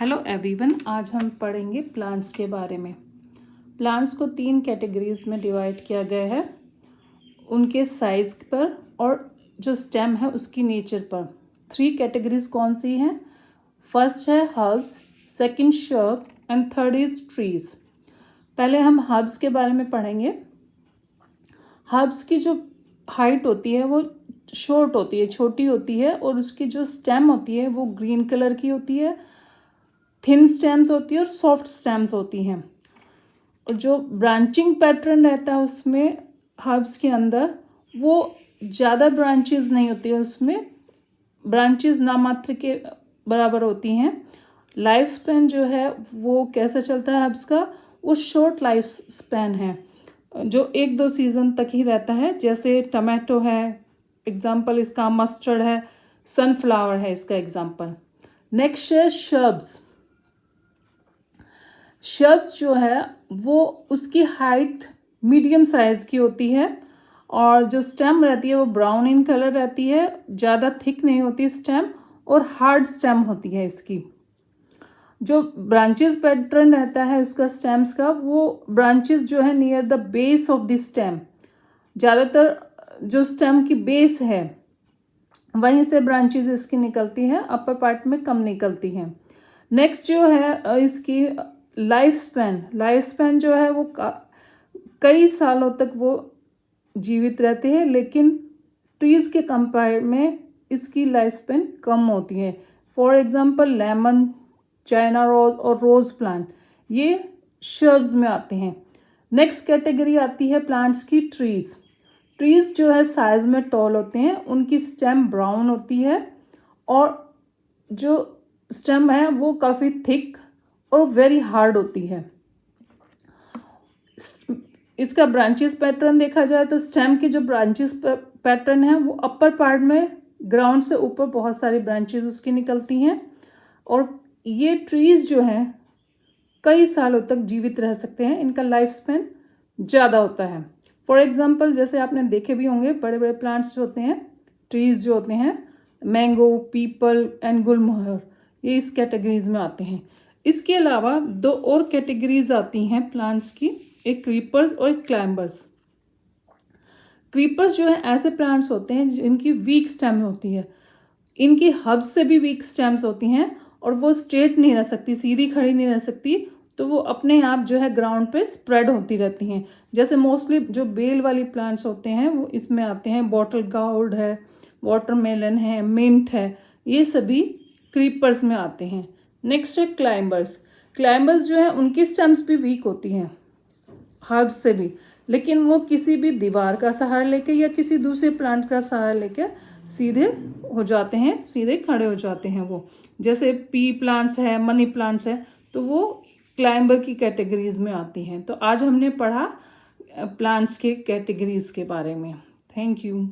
Hello everyone, आज हम पढ़ेंगे प्लांट्स के बारे में। प्लांट्स को 3 कैटेगरीज में डिवाइड किया गया है, उनके साइज पर और जो स्टेम है उसकी नेचर पर। 3 कैटेगरीज कौन सी हैं? फर्स्ट है herbs, second shrub and third is trees. पहले हम हर्ब्स के बारे में पढ़ेंगे। हर्ब्स की जो हाइट होती है वो शॉर्ट होती है, छोटी होती है, और उसकी जो स्टेम होती है वो ग्रीन कलर की होती है, थिन स्टेम्स होती है और सॉफ्ट स्टेम्स होती हैं। और जो ब्रांचिंग पैटर्न रहता है उसमें हर्ब्स के अंदर वो ज़्यादा ब्रांचेस नहीं होती है, उसमें ब्रांचेस नामात्र के बराबर होती हैं। लाइफ स्पैन जो है वो कैसा चलता है हर्ब्स का, वो शॉर्ट लाइफ स्पैन है जो 1-2 सीज़न तक ही रहता है। जैसे टमाटो है एग्जाम्पल इसका, मस्टर्ड है, सनफ्लावर है इसका एग्जाम्पल। नेक्स्ट है शर्ब्स। शर्ब्स जो है वो उसकी हाइट मीडियम साइज़ की होती है और जो स्टेम रहती है वो ब्राउन इन कलर रहती है, ज़्यादा थिक नहीं होती स्टेम, और हार्ड स्टेम होती है इसकी। जो ब्रांचेस पैटर्न रहता है उसका स्टेम्स का, वो ब्रांचेस जो है near the base of the stem, ज़्यादातर जो स्टेम की बेस है वहीं से ब्रांचेस इसकी निकलती हैं, अपर पार्ट में कम निकलती हैं। नेक्स्ट जो है इसकी लाइफ स्पैन जो है वो कई सालों तक वो जीवित रहते हैं, लेकिन ट्रीज के कंपेयर में इसकी लाइफ स्पैन कम होती है। For example lemon, China rose और रोज प्लांट, ये शर्ब्स में आते हैं। नेक्स्ट कैटेगरी आती है प्लांट्स की ट्रीज। ट्रीज जो है साइज में टॉल होते हैं, उनकी स्टेम ब्राउन होती है और जो स्टेम है वो काफ़ी थिक और वेरी हार्ड होती है। इसका ब्रांचेस पैटर्न देखा जाए तो स्टेम के जो ब्रांचेस पैटर्न है वो अपर पार्ट में ग्राउंड से ऊपर बहुत सारी ब्रांचेस उसकी निकलती हैं, और ये ट्रीज जो हैं कई सालों तक जीवित रह सकते हैं, इनका लाइफ स्पैन ज़्यादा होता है। फॉर एग्जाम्पल जैसे आपने देखे भी होंगे बड़े बड़े प्लांट्स जो होते हैं, ट्रीज जो होते हैं, मैंगो, पीपल एंड गुलमोहर, ये इस कैटेगरीज में आते हैं। इसके अलावा 2 और कैटेगरीज आती हैं प्लांट्स की, एक क्रीपर्स और एक क्लाइंबर्स। क्रीपर्स जो है ऐसे प्लांट्स होते हैं जिनकी वीक स्टेम होती है, इनकी हब्स से भी वीक स्टेम्स होती हैं और वो स्ट्रेट नहीं रह सकती, सीधी खड़ी नहीं रह सकती, तो वो अपने आप जो है ग्राउंड पे स्प्रेड होती रहती हैं। जैसे मोस्टली जो बेल वाली प्लांट्स होते हैं वो इसमें आते हैं, बॉटल गार्ड है, वाटरमेलन है, मिंट है, ये सभी क्रीपर्स में आते हैं। नेक्स्ट है क्लाइंबर्स। क्लाइंबर्स जो है उनकी स्टेम्स भी वीक होती हैं हर्ब्स से भी, लेकिन वो किसी भी दीवार का सहारा लेके या किसी दूसरे प्लांट का सहारा लेके सीधे हो जाते हैं, सीधे खड़े हो जाते हैं वो। जैसे पी प्लांट्स है, मनी प्लांट्स है, तो वो क्लाइंबर की कैटेगरीज में आती हैं। तो आज हमने पढ़ा प्लांट्स के कैटेगरीज के बारे में। Thank you.